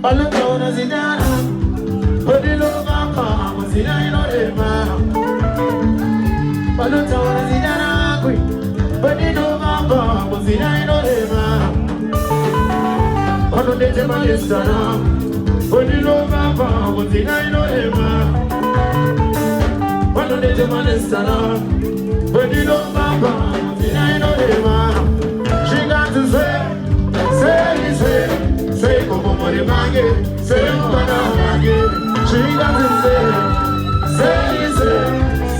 Balotona zidana, Odilo Baba, Zina Inolema. Balotona zidana, Odilo Baba, Zina Inolema. Odilo Malistana, Odilo Baba, Zina Inolema. Odilo Malistana, Odilo Baba, Zina Inolema. She got to say, como Morimange, say Manamage. She doesn't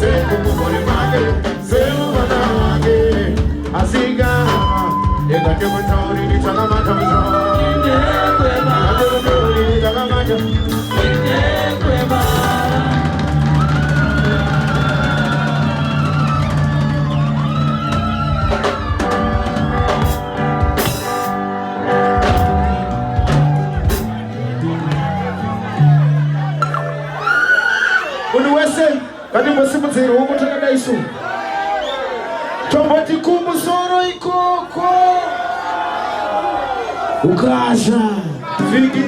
say como Morimange, say Manamage. Asiga, you got to go down in the Talamata. Kadi mwasimuzero huko tanga isu Chombo tikumu soro ikoko Ukasha Vigi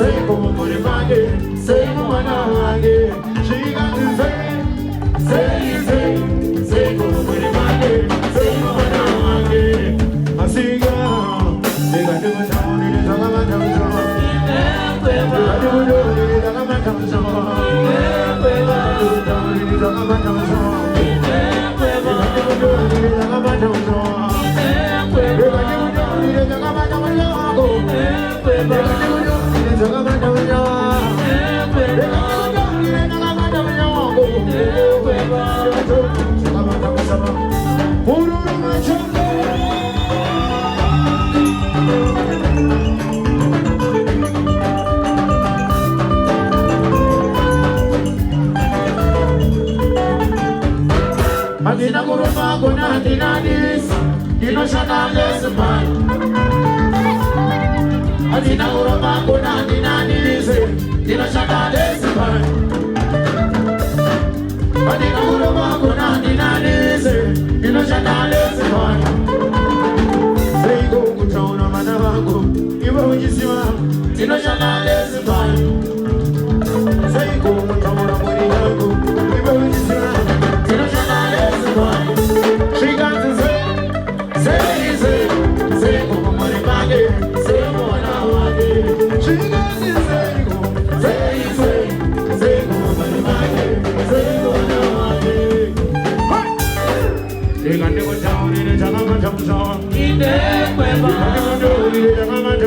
say como Morimange, say Manamage. She got to say como Morimange, say Manamage. Asiga, they got to go down in the Talamata. They got to go down in the Talamata. Down in the Talamata. They got to go down in the Talamata. Adina Murufa Guna Dinadis, Dinoshana Lesman. Adina Murufa Guna Dinadis, Dinoshana Lesman. Adina Murufa Guna Dinadis, Dinoshana Lesman. Say go to town of Manavango, you will use your Dinoshana Lesman. Say go to town of Muriago, you will use your She got to say, como Morimange, say Manamage. She got to say, como Morimange, say Manamage. They got to go down in the Talamata. In the Cueva, in the Talamata. In the Talamata.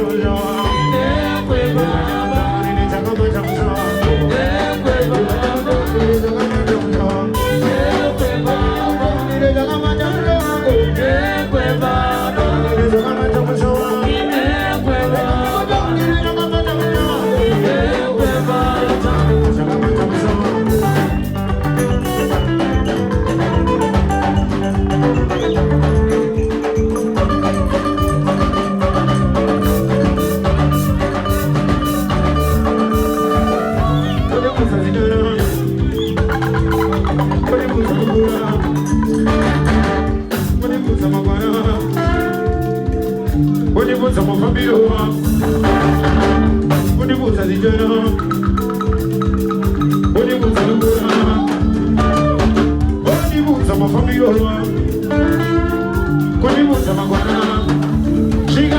She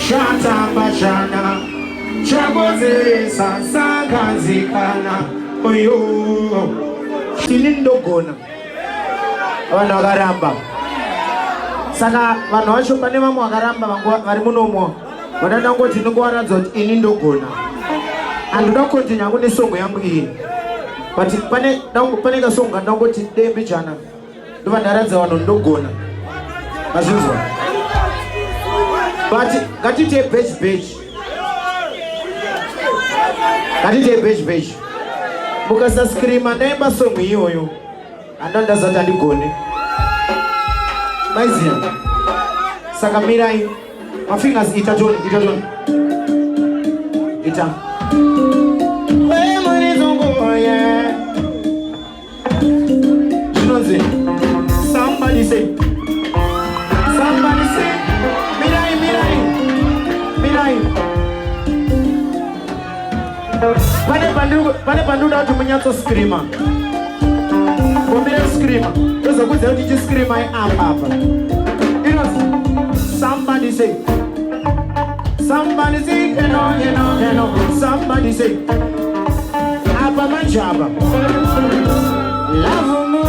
Shata bashana Chagoze sasaka zikana Oyo Tinindo gona Wana wakaramba Saka vano vacho pane vamwe vakaramba vari munomo vanada ngoti ndingowaradza kuti ini ndogona handoda kukontinya kune songo yangu iyi but pane kasongo ndangoti dembi chana ndova ndaradza vanhu ndogona mazvinzwa but ngatite beji mukasaskrima ndaimba songo iyoyo handandazati handigone maiziya saka mirai mafingers ita toni ita zvinonzi somebody say mirai pane pandoda kuti munyatsoskrima Women scream. There's a good thing to just scream my arm up. You know, somebody say, you know, somebody say, Abba my job. Love more.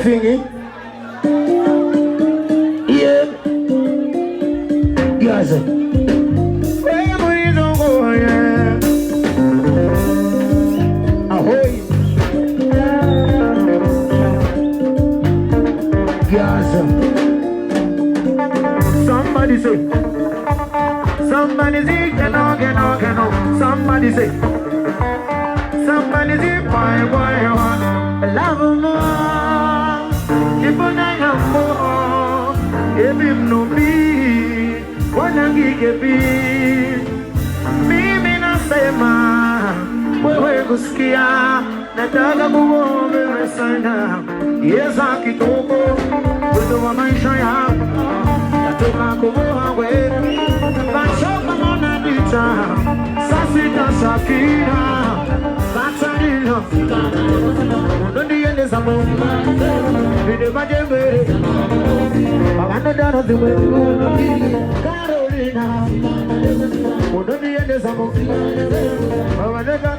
thingy. Yeah. Gaza. Ahoy. Gaza. Somebody say. Somebody say, get on. Somebody say. Somebody say, boy. Love more. If I am more. If him no be. Wanna get be. Mimi na sema. Wewe kusikia. Nataka kuombe sana. Yeza kitoko. Wewe wa maisha yako. Nataka kuombe. Bachoka mona dita. Sasita sakina. Batanilo. Ndondi yende zamo. Vide majembe. Baganda dano ziwe. Carolina. Ndondi yende zamo. Baganda dano.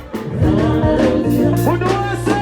Uno wase.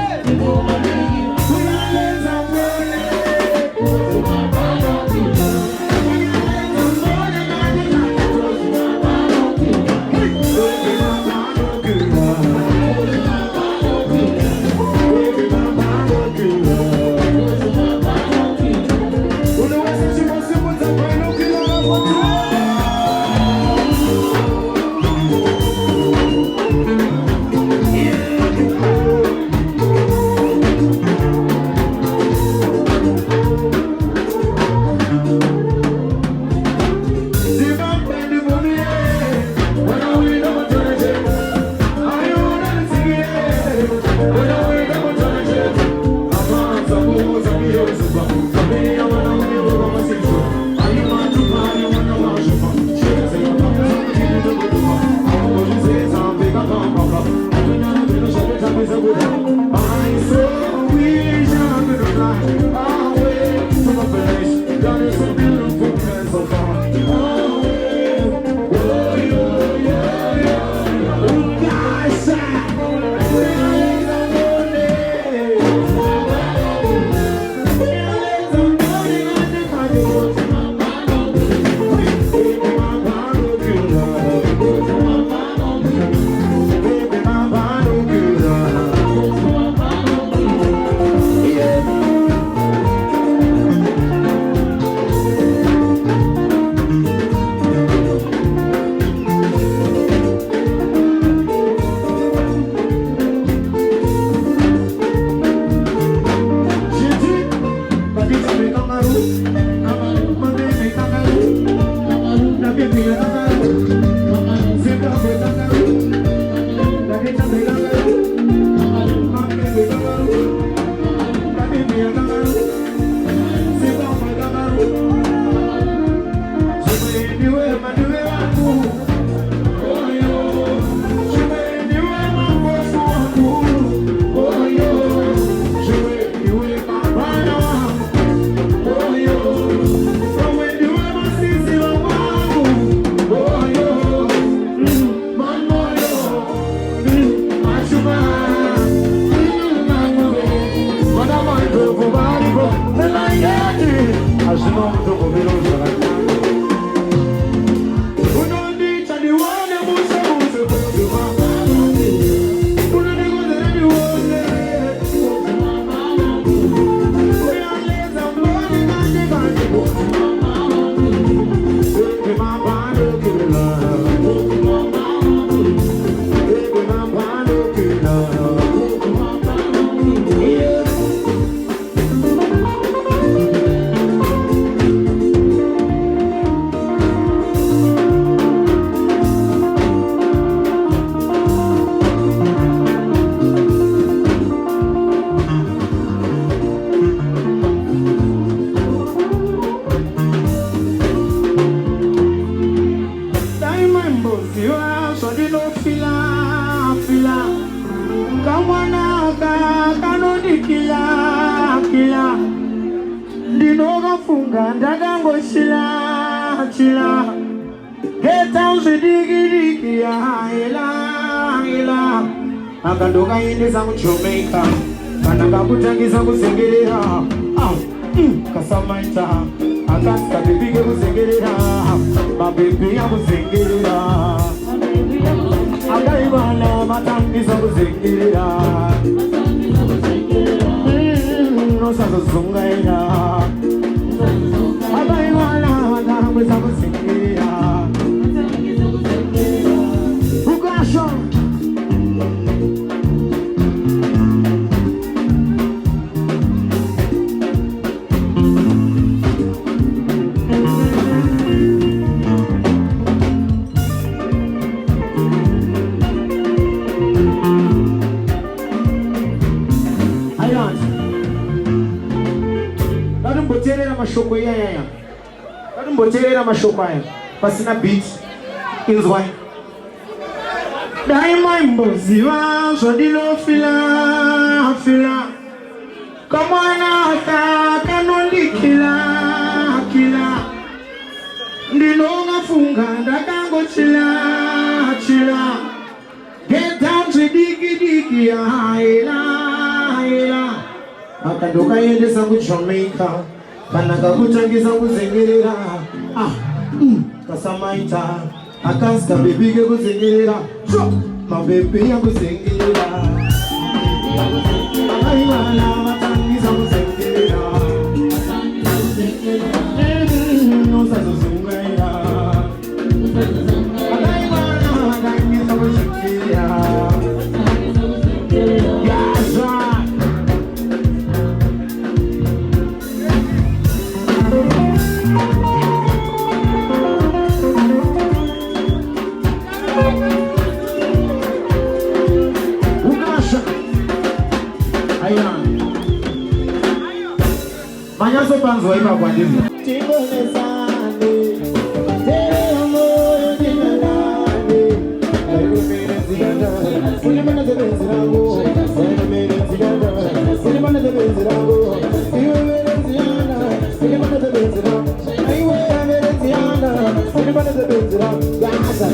Akandoka ine za Jamaica kana kakutangiza kusengelera Kasamaita, Akaska baby kuzengerera, my baby akuzengerera. Akaibana matangiza kuzengerera. Nosazo zungaira. Akaibana matangiza kuzengerera. Ugasho. Mashoko ya mboterera mashoko aya pasina beat inzwa daima imboziva zvandinofila fila kamwana kanondikila ndinongafunga ndakangochila get down zvidiki haela akandokaendesa kuJamaica kana kakutangisa kuzengerera kasamaita akaska baby ke kuzengerera mabebi ya kuzengerera ayiwana matangisa kuzengerera nosazozungaira ayiwana matangisa kuzengerera Manyaso panzo iba kwa ndizi. Tibonezane. Tereamo dinalane. Ayumereziana. Ulimana tebenzirango. Ayumereziana. Ulimana tebenzirango. Ayumereziana. Ulimana tebenzirango. Ayumereziana. Ulimana tebenzirango. Gaza.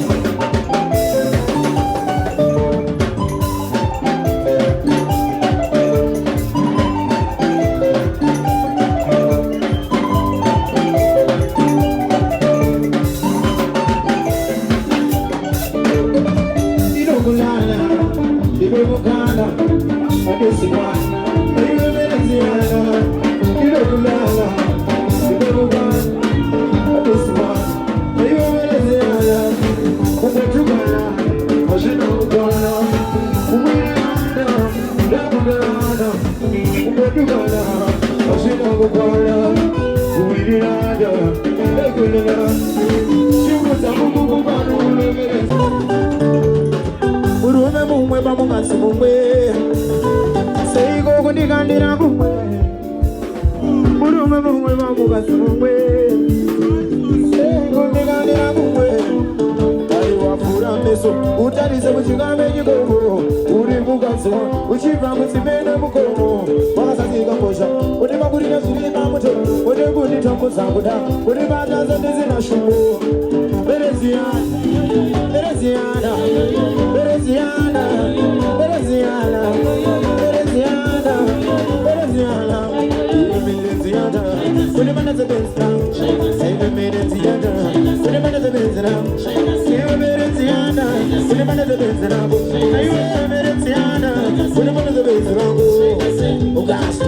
Urume mumwe bamungasi mumwe Seiko kundikandira kumwe Urume mumwe bamungasi mumwe Seiko kundikandira kumwe Aiwafura meso utarise kuchikame chikomo Uri mukatso uchiva mutsimene mukomo Wakasasika mbosha Kuti makurika zvirima muto Kuti kuti tombo zanguda Kuti bataza ndizina shumo Bereziana Bereziana Bereziana Bereziana Bereziana Bereziana Bereziana Kuti bataza ndizina Sebe Bereziana Kuti bataza ndizina Sebe Bereziana Kuti bataza ndizina Ayuwe Bereziana Kuti bataza ndizina Ugasu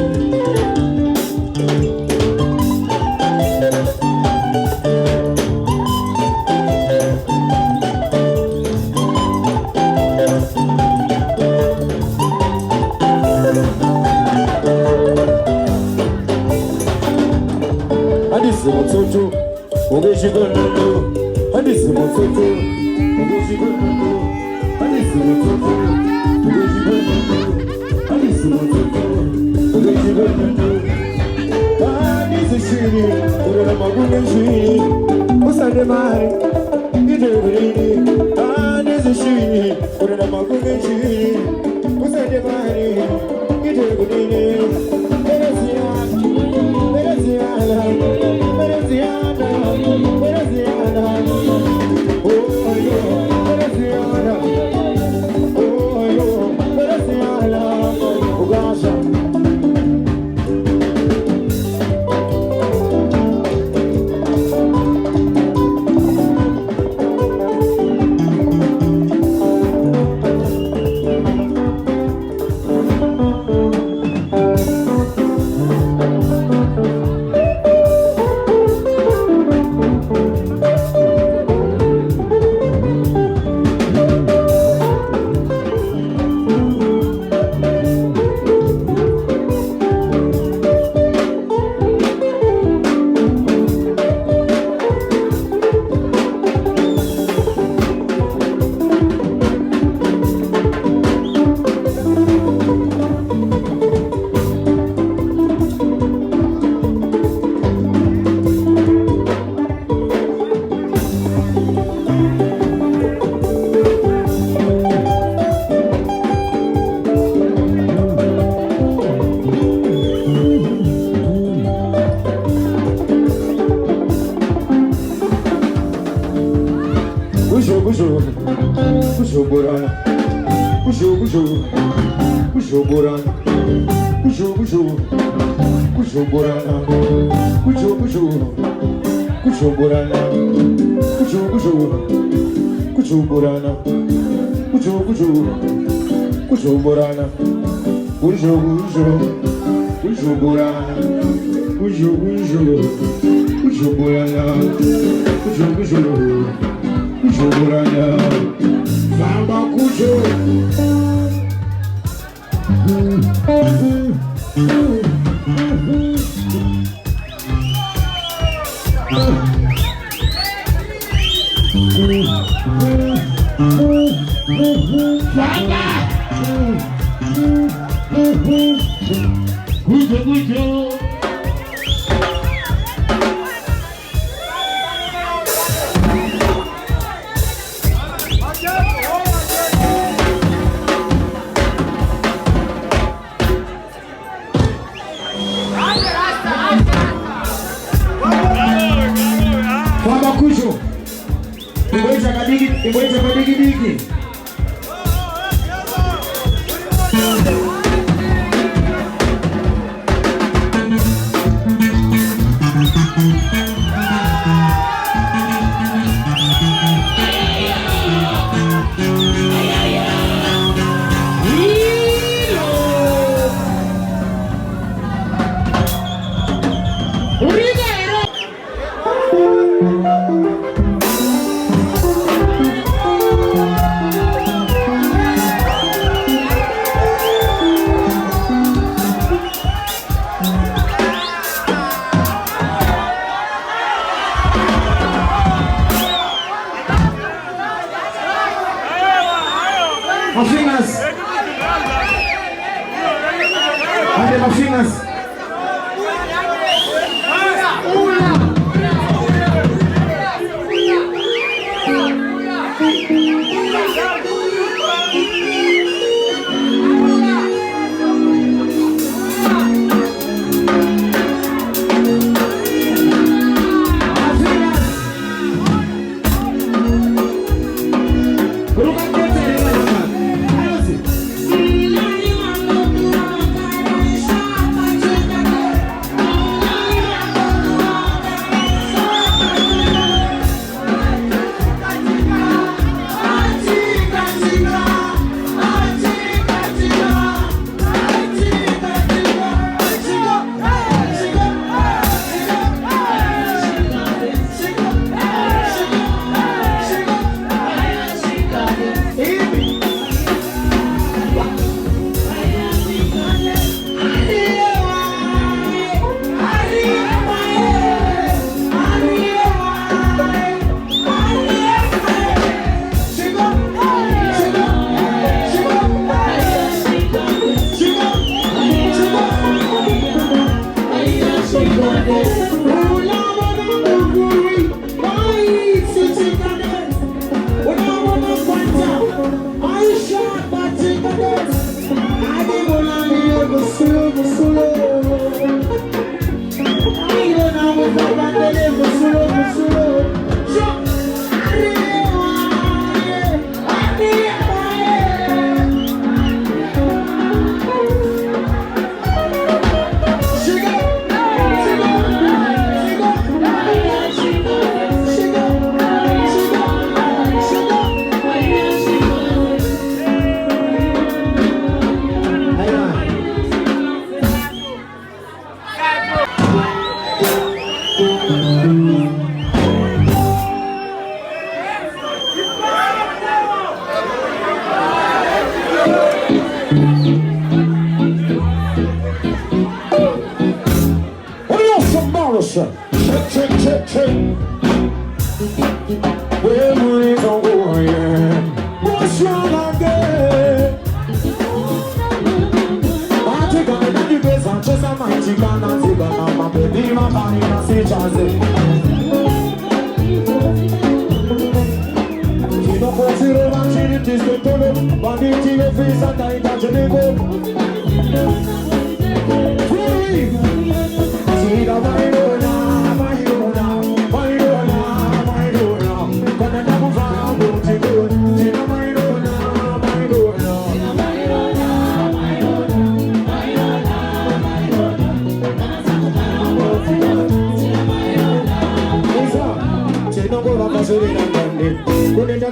Mototo, Ogeshikonoto, Hadis Mototo, Ogeshikonoto, Hadis Mototo, Ogeshikonoto, Hadis Mototo, Ogeshikonoto, Hadis Shiri, Ora Magunga Shiri, Usande Mari, Idebrini, Hadis Shiri, Ora Magunga Shiri, Usande Mari, Idebrini, Bereziana, Bereziana, Bereziana, oh yo, Bereziana, oh yo, Bereziana, Ugasha.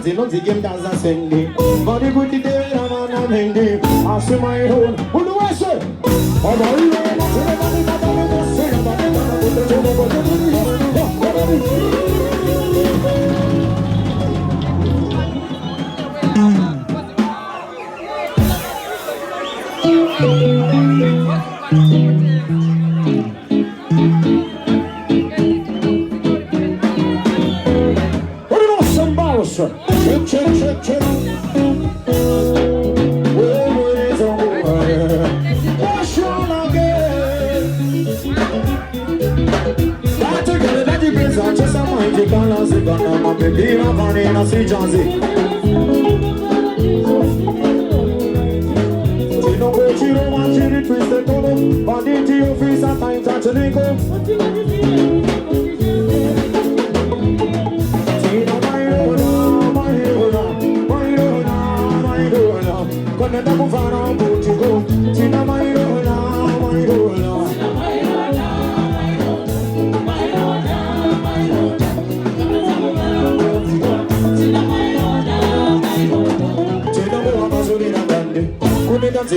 danse, non si game danza sendi. Body good di te, la mano mendi. Asse my own, who do I say? Oh, my check.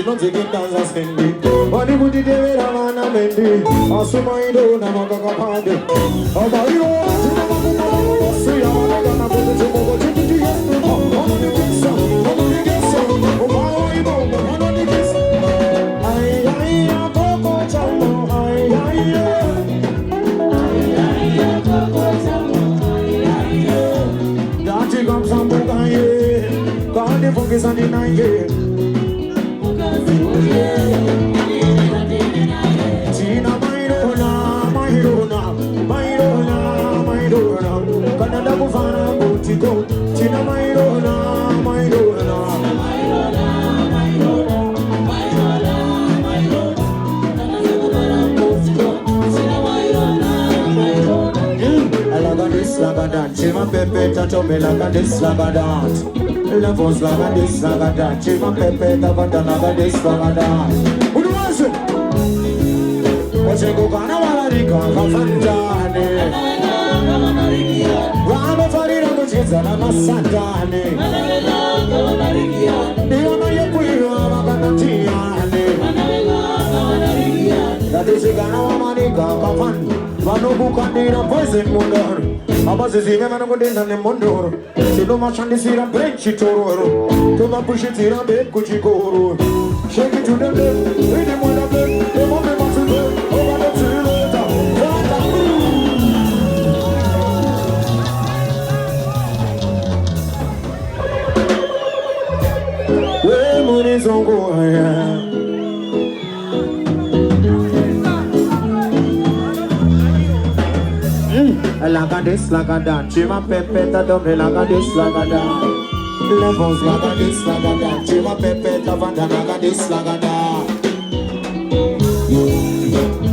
Non si che danza stendi, ma di cui ti deve la mano mendi, assuma i doni ma che capande, oh ma io ti devo fare, se io non ho una cosa ci può ci ti dico, oh non mi pensa, oh ma io non mi pensa, ai a poco ciao, ai a poco ciao, dati come sambucaie, quando fuochi sanno in aie. Tina Mairona, Canada Bufana Butico, Tina Mairona. Lagadan, Chima Pepe, Tato Melagadis Lagadan, Levos Lagadis Lagadan, Chima Pepe, Tavata Lagadis Lagadan. Who was it? What's a Gogana Walarika, Kafantane? Rama Farina Muchizana Masantane. Diana Yapuira Maganatiane. That is a Gana Wamarika, Kafan. Vano bucandina poison mundar. Abase zime vano godena ne mondor. Se lo machandi sira brenci tororo. Toma pushi tira be kuchi goro. Shake it to the left, read him on the left. The moment wants to go over the trailer. Where money's on go, Laga this, laga that, Chima Pepe, Tadobe, laga this, laga that. Levels, laga this, laga that, Chima Pepe, Tavanda, laga this, laga that.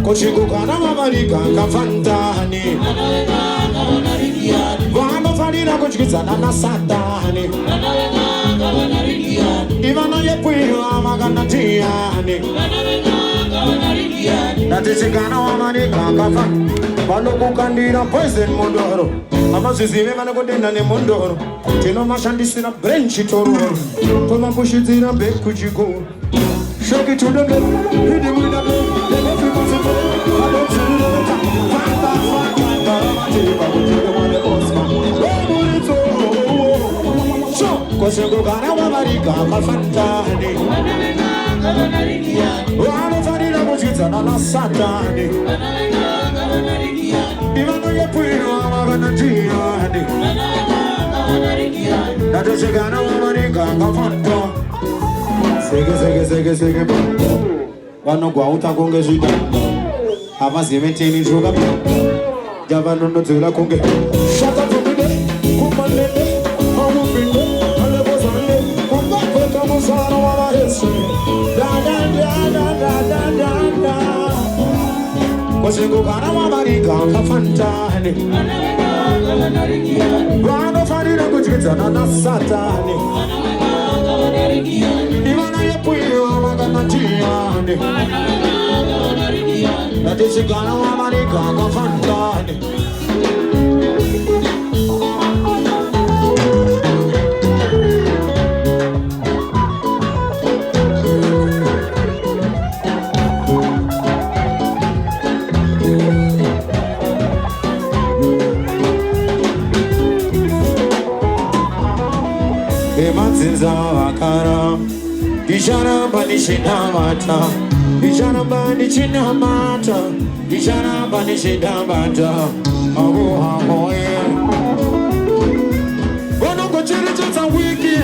Kochiku kana mamarika, kafantani. Vano farina kochikizana na satani. Ivana yepuyo amaganatiani. Natishikana wamarika, kafan. Vano kukandira poison mondoro. Amazizime vano kodenda ne mondoro. Tino mashandisina brenchi tororo. Toma pushitira beku chigo. Shake it to the left, hit him with the left. Then everyone's a bit. I don't see the left. Cause you go gana wamarika, kafantani. Vano farina kochikizana na satani. Ivano yepuyo amaganatiani. Natishikana wamarika, kafanta. Sege Vano kwa uta konge zida Havazime teni juga Javano no zula konge Shaka tumide Kumanede Mawupinde Alebozane Kumbako kamusano wala hese Da Kosiku kana wamarika kafantani Vano farina kuchikizana na satani Ivana yepuyo amaganatiani. Natishikana wamarika kafantani. Sinza wakara Bishara bani shida mata Bishara bani china mata Bishara bani shida mata Abu hamoye Bono ko chiri chota wiki